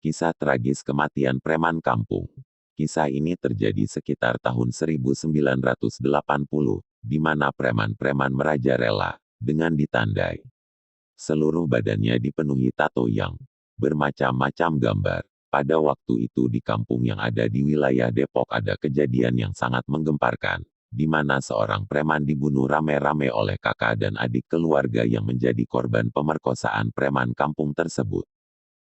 Kisah tragis kematian preman kampung. Kisah ini terjadi sekitar tahun 1980, di mana preman-preman merajalela, dengan ditandai. Seluruh badannya dipenuhi tato yang bermacam-macam gambar. Pada waktu itu di kampung yang ada di wilayah Depok ada kejadian yang sangat menggemparkan, di mana seorang preman dibunuh rame-rame oleh kakak dan adik keluarga yang menjadi korban pemerkosaan preman kampung tersebut.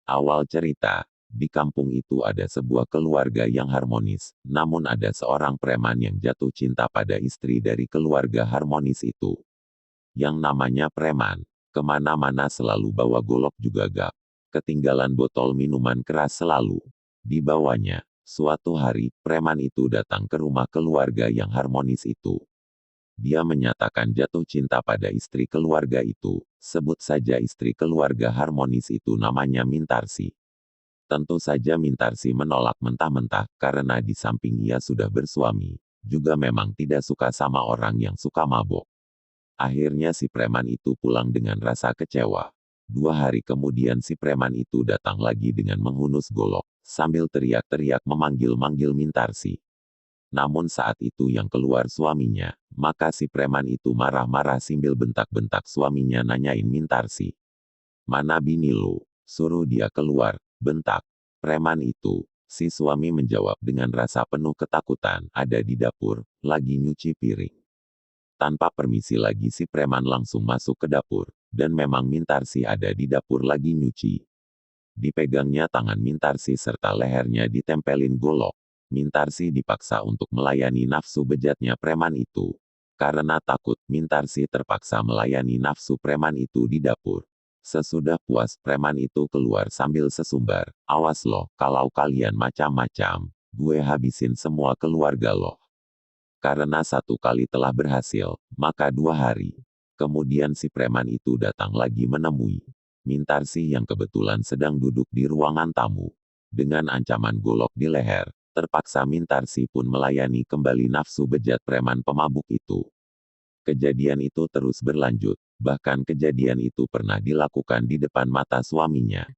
Awal cerita, di kampung itu ada sebuah keluarga yang harmonis, namun ada seorang preman yang jatuh cinta pada istri dari keluarga harmonis itu. Yang namanya preman, kemana-mana selalu bawa golok juga gak. Ketinggalan botol minuman keras selalu dibawanya. Suatu hari, preman itu datang ke rumah keluarga yang harmonis itu. Dia menyatakan jatuh cinta pada istri keluarga itu. Sebut saja istri keluarga harmonis itu namanya Mintarsi. Tentu saja Mintarsi menolak mentah-mentah karena di samping ia sudah bersuami, juga memang tidak suka sama orang yang suka mabok. Akhirnya si preman itu pulang dengan rasa kecewa. 2 hari kemudian si preman itu datang lagi dengan menghunus golok, sambil teriak-teriak memanggil-manggil Mintarsi. Namun saat itu yang keluar suaminya, maka si preman itu marah-marah sambil bentak-bentak suaminya nanyain Mintarsi. "Mana bini lu? Suruh dia keluar," bentak preman itu. Si suami menjawab dengan rasa penuh ketakutan, "Ada di dapur, lagi nyuci piring." Tanpa permisi lagi si preman langsung masuk ke dapur, dan memang Mintarsi ada di dapur lagi nyuci. Dipegangnya tangan Mintarsi serta lehernya ditempelin golok. Mintarsi dipaksa untuk melayani nafsu bejatnya preman itu. Karena takut, Mintarsi terpaksa melayani nafsu preman itu di dapur. Sesudah puas, preman itu keluar sambil sesumbar, "Awas loh, kalau kalian macam-macam, gue habisin semua keluarga loh." Karena 1 kali telah berhasil, maka 2 hari kemudian si preman itu datang lagi menemui Mintarsi yang kebetulan sedang duduk di ruangan tamu. Dengan ancaman golok di leher, terpaksa Mintarsi pun melayani kembali nafsu bejat preman pemabuk itu. Kejadian itu terus berlanjut, bahkan kejadian itu pernah dilakukan di depan mata suaminya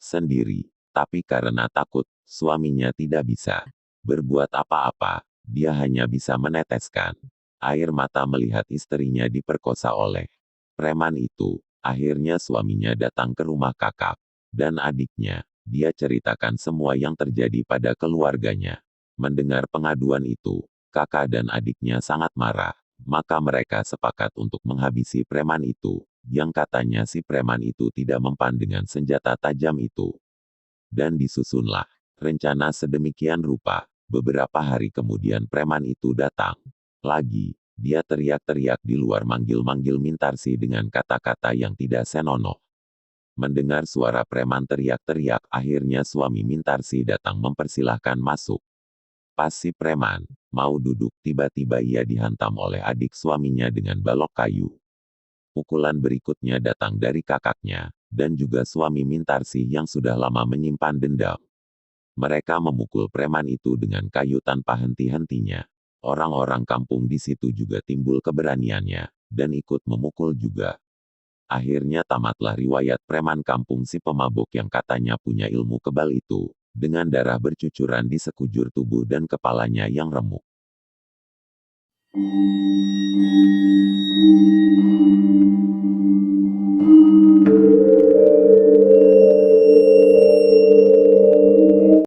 sendiri. Tapi karena takut, suaminya tidak bisa berbuat apa-apa. Dia hanya bisa meneteskan air mata melihat istrinya diperkosa oleh preman itu. Akhirnya suaminya datang ke rumah kakak dan adiknya. Dia ceritakan semua yang terjadi pada keluarganya. Mendengar pengaduan itu, kakak dan adiknya sangat marah. Maka mereka sepakat untuk menghabisi preman itu, yang katanya si preman itu tidak mempan dengan senjata tajam itu. Dan disusunlah rencana sedemikian rupa. Beberapa hari kemudian preman itu datang lagi. Dia teriak-teriak di luar manggil-manggil Mintarsi dengan kata-kata yang tidak senonoh. Mendengar suara preman teriak-teriak, akhirnya suami Mintarsi datang mempersilahkan masuk. Pas si preman mau duduk, tiba-tiba ia dihantam oleh adik suaminya dengan balok kayu. Pukulan berikutnya datang dari kakaknya, dan juga suami Mintarsi yang sudah lama menyimpan dendam. Mereka memukul preman itu dengan kayu tanpa henti-hentinya. Orang-orang kampung di situ juga timbul keberaniannya, dan ikut memukul juga. Akhirnya tamatlah riwayat preman kampung si pemabuk yang katanya punya ilmu kebal itu, dengan darah bercucuran di sekujur tubuh dan kepalanya yang remuk.